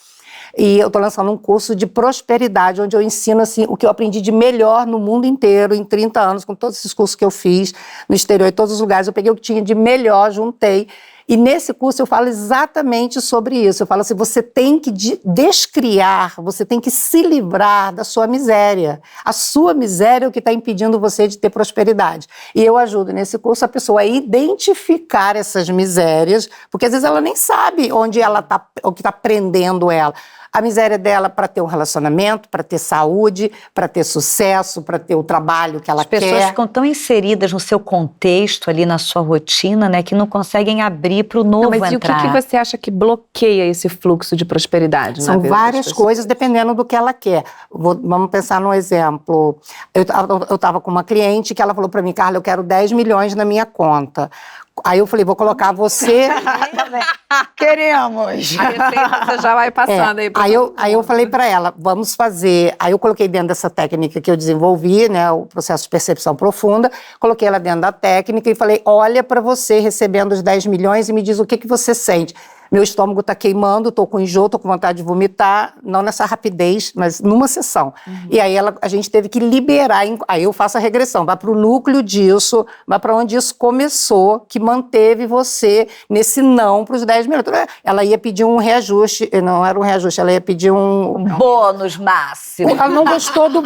E eu estou lançando um curso de prosperidade, onde eu ensino assim, o que eu aprendi de melhor no mundo inteiro, em 30 anos, com todos esses cursos que eu fiz no exterior, em todos os lugares. Eu peguei o que tinha de melhor, juntei. E nesse curso eu falo exatamente sobre isso. Eu falo assim, você tem que descriar, você tem que se livrar da sua miséria. A sua miséria é o que está impedindo você de ter prosperidade. E eu ajudo nesse curso a pessoa a identificar essas misérias, porque às vezes ela nem sabe onde ela está, o que está prendendo ela. A miséria dela para ter um relacionamento, para ter saúde, para ter sucesso, para ter o trabalho que ela quer. As pessoas ficam tão inseridas no seu contexto ali, na sua rotina, né, que não conseguem abrir para o novo entrar. Mas e o que você acha que bloqueia esse fluxo de prosperidade? São várias coisas, dependendo do que ela quer. Vamos pensar num exemplo. Eu estava com uma cliente que ela falou para mim, Carla, eu quero 10 milhões na minha conta. Aí eu falei, vou colocar você... Queremos! A receita você já vai passando aí. Aí eu falei para ela, vamos fazer... Aí eu coloquei dentro dessa técnica que eu desenvolvi, né, o processo de percepção profunda, coloquei ela dentro da técnica e falei, olha para você recebendo os 10 milhões e me diz o que você sente. Meu estômago está queimando, estou com enjoo, estou com vontade de vomitar, não nessa rapidez, mas numa sessão. E aí a gente teve que liberar, aí eu faço a regressão, vai para o núcleo disso, vai para onde isso começou, que manteve você nesse não para os 10 minutos. Ela ia pedir um reajuste, não era um reajuste, ela ia pedir um bônus máximo. Ela não gostou do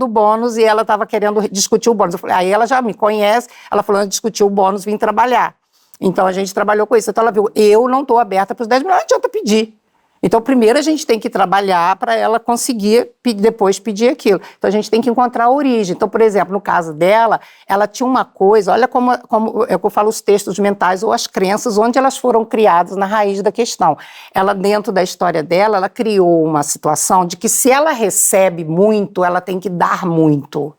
bônus, e ela estava querendo discutir o bônus. Eu falei, aí ela já me conhece, ela falou, discutir o bônus, vim trabalhar. Então, a gente trabalhou com isso. Então, ela viu, eu não estou aberta para os 10 milhões, não adianta pedir. Então, primeiro a gente tem que trabalhar para ela conseguir depois pedir aquilo. Então, a gente tem que encontrar a origem. Então, por exemplo, no caso dela, ela tinha uma coisa, olha como é que eu falo, os textos mentais ou as crenças, onde elas foram criadas na raiz da questão. Ela, dentro da história dela, ela criou uma situação de que se ela recebe muito, ela tem que dar muito.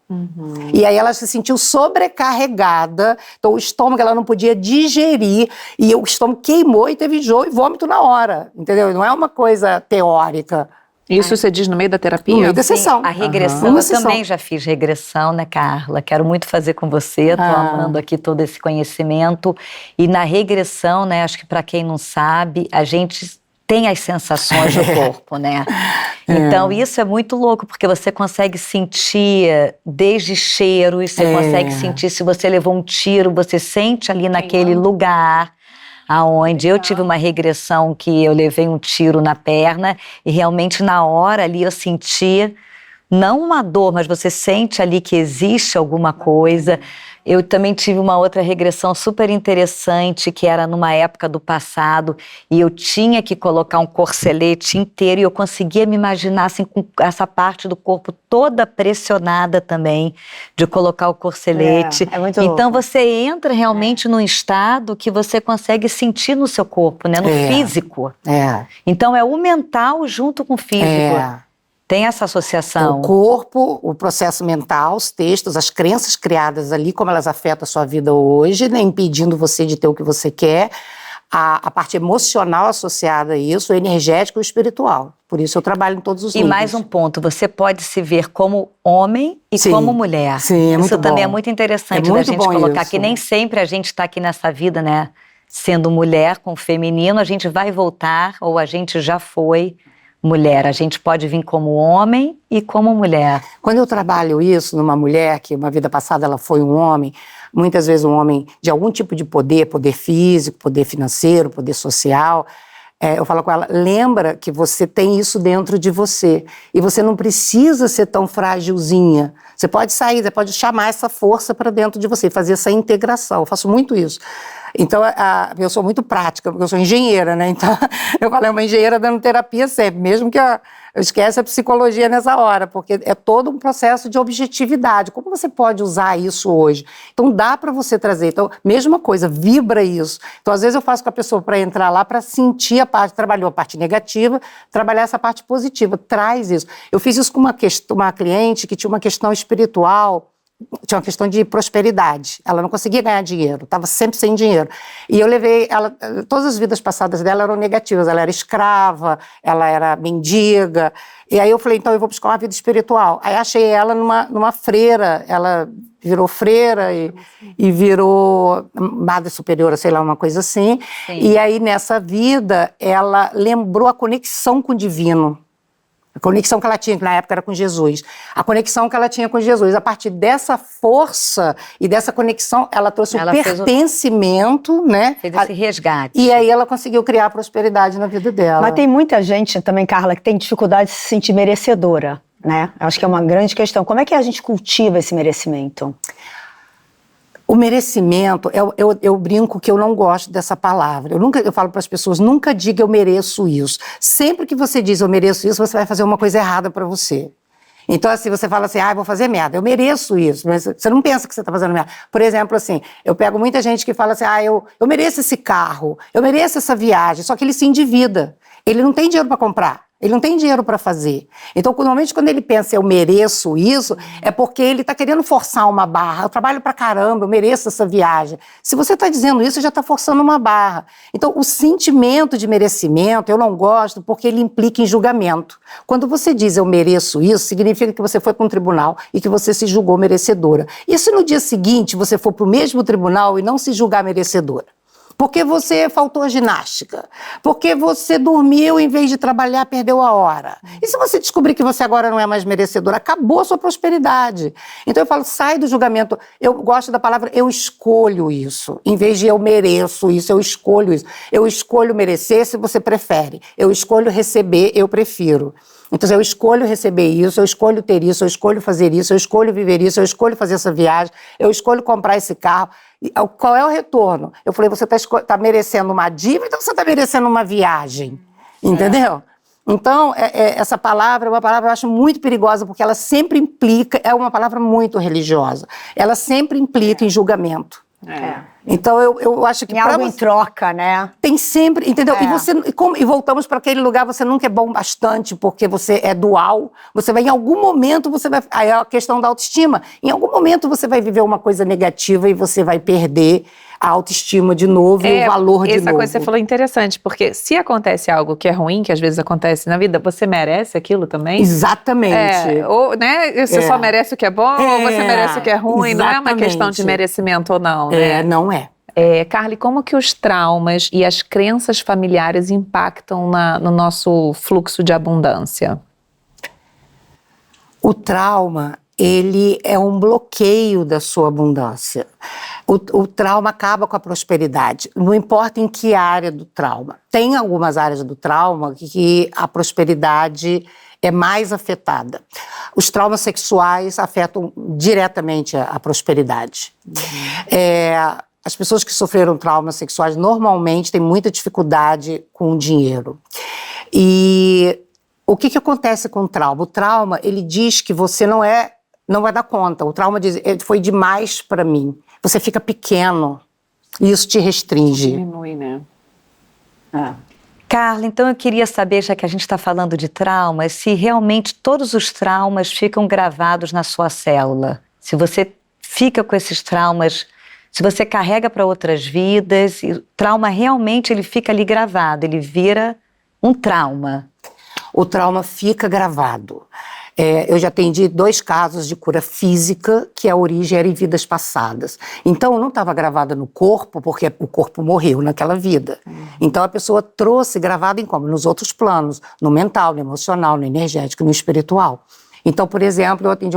E aí ela se sentiu sobrecarregada, então o estômago ela não podia digerir, e o estômago queimou e teve enjoo e vômito na hora, entendeu? Não é uma coisa teórica. Isso você diz no meio da terapia? No meio da sessão. A regressão, Uma eu sessão. também já fiz regressão, né, Carla? Quero muito fazer com você, tô amando aqui todo esse conhecimento. E na regressão, né, acho que para quem não sabe, a gente tem as sensações do corpo, né? Então, isso é muito louco, porque você consegue sentir desde cheiros, você consegue sentir se você levou um tiro, você sente ali naquele lugar aonde eu tive uma regressão que eu levei um tiro na perna e realmente na hora ali eu senti, não uma dor, mas você sente ali que existe alguma coisa. Eu também tive uma outra regressão super interessante, que era numa época do passado, e eu tinha que colocar um corcelete inteiro, e eu conseguia me imaginar assim, com essa parte do corpo toda pressionada também, de colocar o corcelete. É muito então louco. você entra realmente num estado que você consegue sentir no seu corpo, né? No físico. Então é o mental junto com o físico. Tem essa associação. O corpo, o processo mental, os textos, as crenças criadas ali, como elas afetam a sua vida hoje, né, impedindo você de ter o que você quer, a parte emocional associada a isso, o energético e o espiritual. Por isso eu trabalho em todos os níveis. E mais um ponto, você pode se ver como homem e como mulher. Sim, é muito isso também bom. é muito interessante É muito da gente bom colocar, isso. que nem sempre a gente está aqui nessa vida, né, sendo mulher com feminino, a gente vai voltar ou a gente já foi mulher. A gente pode vir como homem e como mulher. Quando eu trabalho isso numa mulher, que uma vida passada ela foi um homem, muitas vezes um homem de algum tipo de poder, poder físico, poder financeiro, poder social, eu falo com ela, lembra que você tem isso dentro de você e você não precisa ser tão frágilzinha. Você pode sair, você pode chamar essa força para dentro de você, fazer essa integração. Eu faço muito isso. Então, eu sou muito prática, porque eu sou engenheira, né? Então, eu falei, uma engenheira dando terapia sempre, mesmo que eu esquece a psicologia nessa hora, porque é todo um processo de objetividade. Como você pode usar isso hoje? Então, dá para você trazer. Então, mesma coisa, vibra isso. Então, às vezes eu faço com a pessoa para entrar lá, para sentir a parte, trabalhou a parte negativa, trabalhar essa parte positiva, traz isso. Eu fiz isso com uma cliente que tinha uma questão espiritual, tinha uma questão de prosperidade. Ela não conseguia ganhar dinheiro, estava sempre sem dinheiro. E eu levei ela, todas as vidas passadas dela eram negativas. Ela era escrava, ela era mendiga. E aí eu falei, então eu vou buscar uma vida espiritual. Aí achei ela numa freira. Ela virou freira e virou madre superiora, sei lá, uma coisa assim. Sim. E aí nessa vida ela lembrou a conexão com o divino. A conexão que ela tinha, que na época era com Jesus. A conexão que ela tinha com Jesus. A partir dessa força e dessa conexão, ela trouxe o pertencimento, né? Fez esse resgate. E aí ela conseguiu criar prosperidade na vida dela. Mas tem muita gente também, Carla, que tem dificuldade de se sentir merecedora, né? Acho que é uma grande questão. Como é que a gente cultiva esse merecimento? O merecimento, eu brinco que eu não gosto dessa palavra. Eu falo para as pessoas, nunca diga eu mereço isso. Sempre que você diz eu mereço isso, você vai fazer uma coisa errada para você. Então, assim, você fala assim, vou fazer merda, eu mereço isso. Mas você não pensa que você está fazendo merda. Por exemplo, assim, eu pego muita gente que fala assim, eu mereço esse carro, eu mereço essa viagem, só que ele se endivida. Ele não tem dinheiro para comprar. Ele não tem dinheiro para fazer. Então, normalmente, quando ele pensa eu mereço isso, é porque ele está querendo forçar uma barra. Eu trabalho pra caramba, eu mereço essa viagem. Se você está dizendo isso, já está forçando uma barra. Então, o sentimento de merecimento, eu não gosto porque ele implica em julgamento. Quando você diz eu mereço isso, significa que você foi para um tribunal e que você se julgou merecedora. E se no dia seguinte você for para o mesmo tribunal e não se julgar merecedora? Porque você faltou a ginástica, porque você dormiu em vez de trabalhar, perdeu a hora. E se você descobrir que você agora não é mais merecedora, acabou a sua prosperidade. Então eu falo, sai do julgamento. Eu gosto da palavra eu escolho isso. Em vez de eu mereço isso, eu escolho isso. Eu escolho merecer se você prefere. Eu escolho receber, eu prefiro. Então, eu escolho receber isso, eu escolho ter isso, eu escolho fazer isso, eu escolho viver isso, eu escolho fazer essa viagem, eu escolho comprar esse carro. Qual é o retorno? Eu falei, você está merecendo uma dívida ou você está merecendo uma viagem? Entendeu? Então, essa palavra é uma palavra que eu acho muito perigosa, porque ela sempre implica, é uma palavra muito religiosa, ela sempre implica em julgamento. Então, eu acho que... Tem algo em troca, né? Tem sempre, entendeu? E voltamos para aquele lugar, você nunca é bom bastante porque você é dual, você vai, em algum momento, você vai... Aí é a questão da autoestima. Em algum momento você vai viver uma coisa negativa e você vai perder a autoestima de novo e o valor de novo. Essa coisa que você falou é interessante, porque se acontece algo que é ruim, que às vezes acontece na vida, você merece aquilo também? Exatamente. Ou, né, você só merece o que é bom, ou você merece o que é ruim, não é uma questão de merecimento ou não, né? Não é. Carly, como que os traumas e as crenças familiares impactam no nosso fluxo de abundância? O trauma, ele é um bloqueio da sua abundância. O trauma acaba com a prosperidade, não importa em que área do trauma. Tem algumas áreas do trauma que a prosperidade é mais afetada. Os traumas sexuais afetam diretamente a prosperidade. As pessoas que sofreram traumas sexuais normalmente têm muita dificuldade com o dinheiro. E o que acontece com o trauma? O trauma, ele diz que você não vai dar conta. O trauma diz, foi demais para mim. Você fica pequeno e isso te restringe. Diminui, né? Carla, então eu queria saber, já que a gente está falando de traumas, se realmente todos os traumas ficam gravados na sua célula. Se você fica com esses traumas, se você carrega para outras vidas, e o trauma realmente ele fica ali gravado, ele vira um trauma. O trauma fica gravado. Eu já atendi 2 casos de cura física que a origem era em vidas passadas. Então, não estava gravada no corpo, porque o corpo morreu naquela vida. Então, a pessoa trouxe gravado em como? Nos outros planos, no mental, no emocional, no energético, no espiritual. Então, por exemplo, eu atendi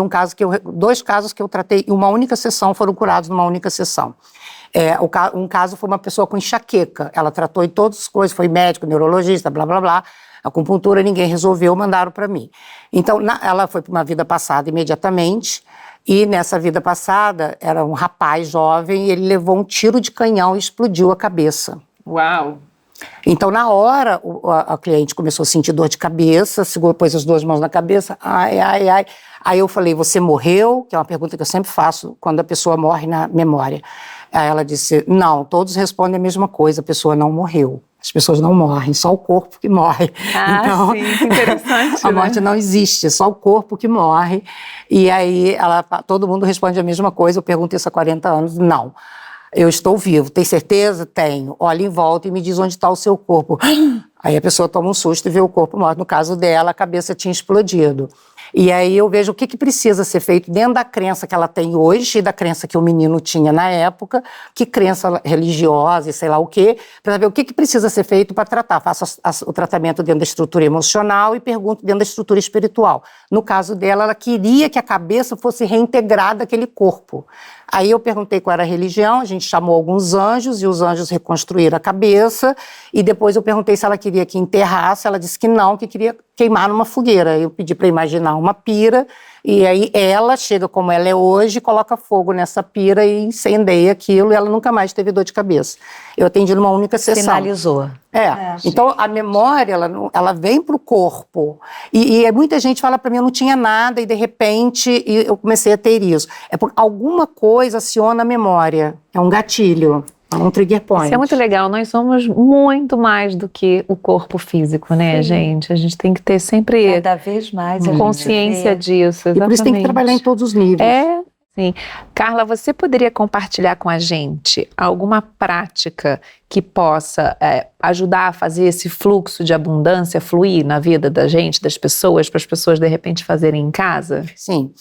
2 casos que eu tratei em uma única sessão, foram curados numa única sessão. Um caso foi uma pessoa com enxaqueca, ela tratou em todas as coisas, foi médico, neurologista, blá, blá, blá. Acupuntura ninguém resolveu, mandaram para mim. Então, ela foi para uma vida passada imediatamente, e nessa vida passada, era um rapaz jovem, e ele levou um tiro de canhão e explodiu a cabeça. Uau! Então, na hora, a cliente começou a sentir dor de cabeça, pôs as 2 mãos na cabeça, ai, ai, ai. Aí eu falei, você morreu? Que é uma pergunta que eu sempre faço quando a pessoa morre na memória. Aí ela disse, não, todos respondem a mesma coisa, a pessoa não morreu. As pessoas não morrem, só o corpo que morre. Então, sim, interessante, a morte não existe, é só o corpo que morre. E aí todo mundo responde a mesma coisa, eu pergunto isso há 40 anos, não. Eu estou vivo, tem certeza? Tenho. Olha em volta e me diz onde está o seu corpo. Aí a pessoa toma um susto e vê o corpo morto. No caso dela, a cabeça tinha explodido. E aí eu vejo o que precisa ser feito dentro da crença que ela tem hoje e da crença que o menino tinha na época, que crença religiosa e sei lá o quê, para ver o que precisa ser feito para tratar. Faço o tratamento dentro da estrutura emocional e pergunto dentro da estrutura espiritual. No caso dela, ela queria que a cabeça fosse reintegrada àquele corpo. Aí eu perguntei qual era a religião, a gente chamou alguns anjos e os anjos reconstruíram a cabeça e depois eu perguntei se ela queria que enterrasse, ela disse que não, que queria queimar numa fogueira. Eu pedi para imaginar uma pira e aí ela chega como ela é hoje, coloca fogo nessa pira e incendeia aquilo e ela nunca mais teve dor de cabeça. Eu atendi numa única sessão. Finalizou. Então a memória, ela vem para o corpo e muita gente fala para mim, eu não tinha nada e de repente eu comecei a ter isso. É porque alguma coisa aciona a memória, é um gatilho. Um trigger point. Isso é muito legal, nós somos muito mais do que o corpo físico, né, gente? A gente tem que ter sempre cada vez mais consciência disso, exatamente. E por isso tem que trabalhar em todos os níveis. Sim. Carla, você poderia compartilhar com a gente alguma prática que possa ajudar a fazer esse fluxo de abundância fluir na vida da gente, das pessoas, para as pessoas de repente fazerem em casa? Sim.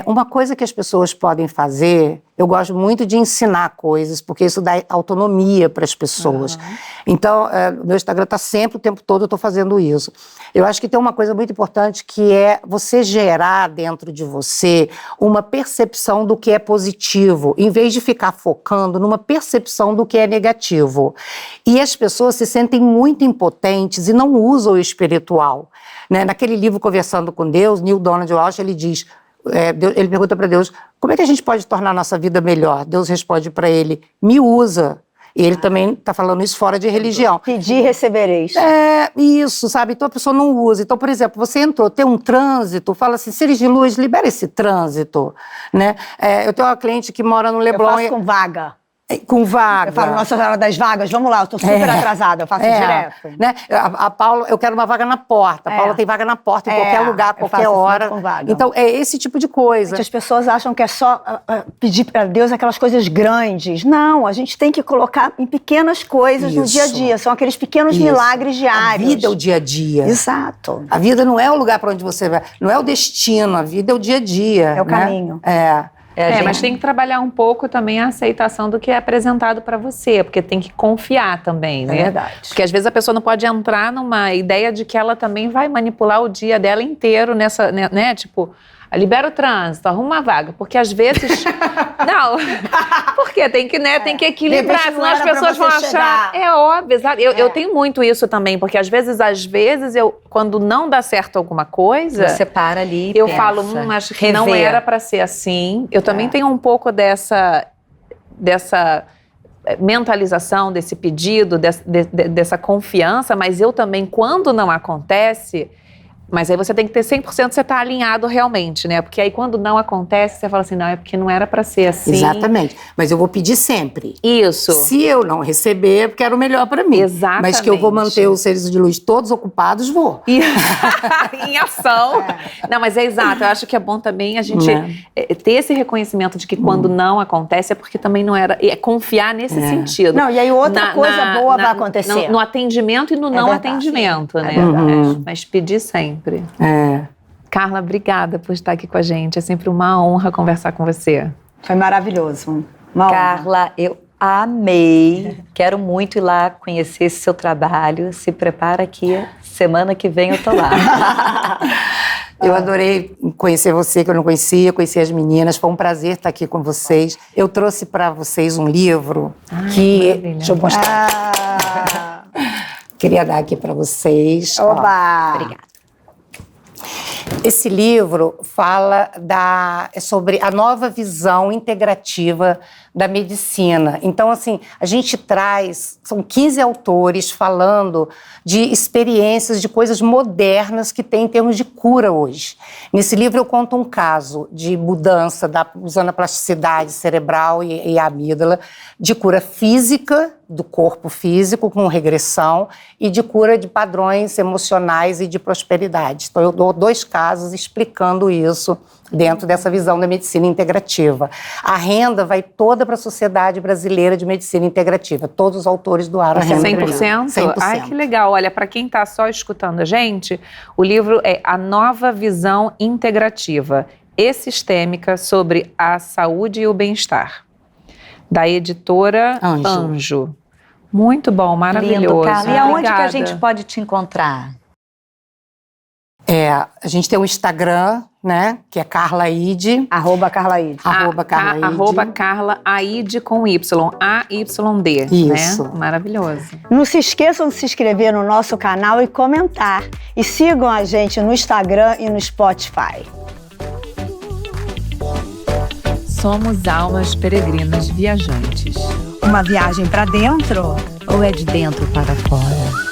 Uma coisa que as pessoas podem fazer, eu gosto muito de ensinar coisas, porque isso dá autonomia para as pessoas. Então, meu Instagram está sempre, o tempo todo, eu estou fazendo isso. Eu acho que tem uma coisa muito importante que é você gerar dentro de você uma percepção do que é positivo, em vez de ficar focando numa percepção do que é negativo. E as pessoas se sentem muito impotentes e não usam o espiritual. Né? Naquele livro Conversando com Deus, Neil Donald Walsh, ele diz... ele pergunta para Deus, como é que a gente pode tornar a nossa vida melhor? Deus responde para ele, me usa. E ele também está falando isso fora de religião. Pedir e recebereis. É, isso, sabe? Então a pessoa não usa. Então, por exemplo, você entrou, tem um trânsito, fala assim, seres de luz, libera esse trânsito, né? Eu tenho uma cliente que mora no Leblon. Eu faço com vaga. Com vaga. Eu falo, Nossa Senhora das Vagas, vamos lá, eu tô super atrasada, eu faço direto. Né? A Paula, eu quero uma vaga na porta. A Paula tem vaga na porta, em qualquer lugar, qualquer hora. Com vaga. Então, é esse tipo de coisa. As pessoas acham que é só pedir para Deus aquelas coisas grandes. Não, a gente tem que colocar em pequenas coisas no dia a dia. São aqueles pequenos milagres diários. A vida é o dia a dia. Exato. A vida não é o lugar para onde você vai, não é o destino, a vida é o dia a dia. É o caminho. Mas tem que trabalhar um pouco também a aceitação do que é apresentado para você, porque tem que confiar também, né? É verdade. Porque às vezes a pessoa não pode entrar numa ideia de que ela também vai manipular o dia dela inteiro nessa, né? Tipo, libera o trânsito, arruma uma vaga, porque às vezes... Não, porque tem que, né, tem que equilibrar, senão as pessoas vão achar... É óbvio, exato. Eu tenho muito isso também, porque às vezes, quando não dá certo alguma coisa... Você para ali e eu pensa, falo, acho que não era para ser assim. Eu também tenho um pouco dessa mentalização, desse pedido, dessa confiança, mas eu também, quando não acontece... Mas aí você tem que ter 100% você tá alinhado realmente, né? Porque aí quando não acontece, você fala assim, não, é porque não era para ser assim. Exatamente. Mas eu vou pedir sempre. Isso. Se eu não receber, é porque era o melhor para mim. Exatamente. Mas que eu vou manter os seres de luz todos ocupados, vou. Em ação. Não, mas é exato. Eu acho que é bom também a gente ter esse reconhecimento de que quando não acontece é porque também não era... É confiar nesse sentido. Não, e aí outra coisa boa vai acontecer. No atendimento e no não atendimento, né? Mas pedir sempre. Carla, obrigada por estar aqui com a gente. É sempre uma honra conversar com você. Foi maravilhoso. Carla, eu amei. Quero muito ir lá conhecer esse seu trabalho. Se prepara que semana que vem eu tô lá. Eu adorei conhecer você, que eu não conhecia, conhecer as meninas. Foi um prazer estar aqui com vocês. Eu trouxe para vocês um livro que... Deixa eu mostrar. Queria dar aqui para vocês. Oba! Obrigada. Esse livro fala sobre a nova visão integrativa da medicina. Então, assim, a gente são 15 autores falando de experiências, de coisas modernas que tem em termos de cura hoje. Nesse livro eu conto um caso de mudança, usando a plasticidade cerebral e a amígdala, de cura física, do corpo físico, com regressão, e de cura de padrões emocionais e de prosperidade. Então, eu dou 2 casos explicando isso dentro dessa visão da medicina integrativa. A renda vai toda para a Sociedade Brasileira de Medicina Integrativa. Todos os autores doaram a renda. 100%? 100%. Ai, que legal. Olha, para quem está só escutando a gente, o livro é A Nova Visão Integrativa e Sistêmica sobre a Saúde e o Bem-Estar, da editora Anjo. Muito bom, maravilhoso. Lindo, Carla. E aonde Obrigada. que a gente pode te encontrar? A gente tem um Instagram, né, que é Carla Aide. @CarlaAide. Carla Aide com Y, AYD. Isso. Né? Maravilhoso. Não se esqueçam de se inscrever no nosso canal e comentar. E sigam a gente no Instagram e no Spotify. Somos almas peregrinas viajantes. Uma viagem para dentro? Ou é de dentro para fora?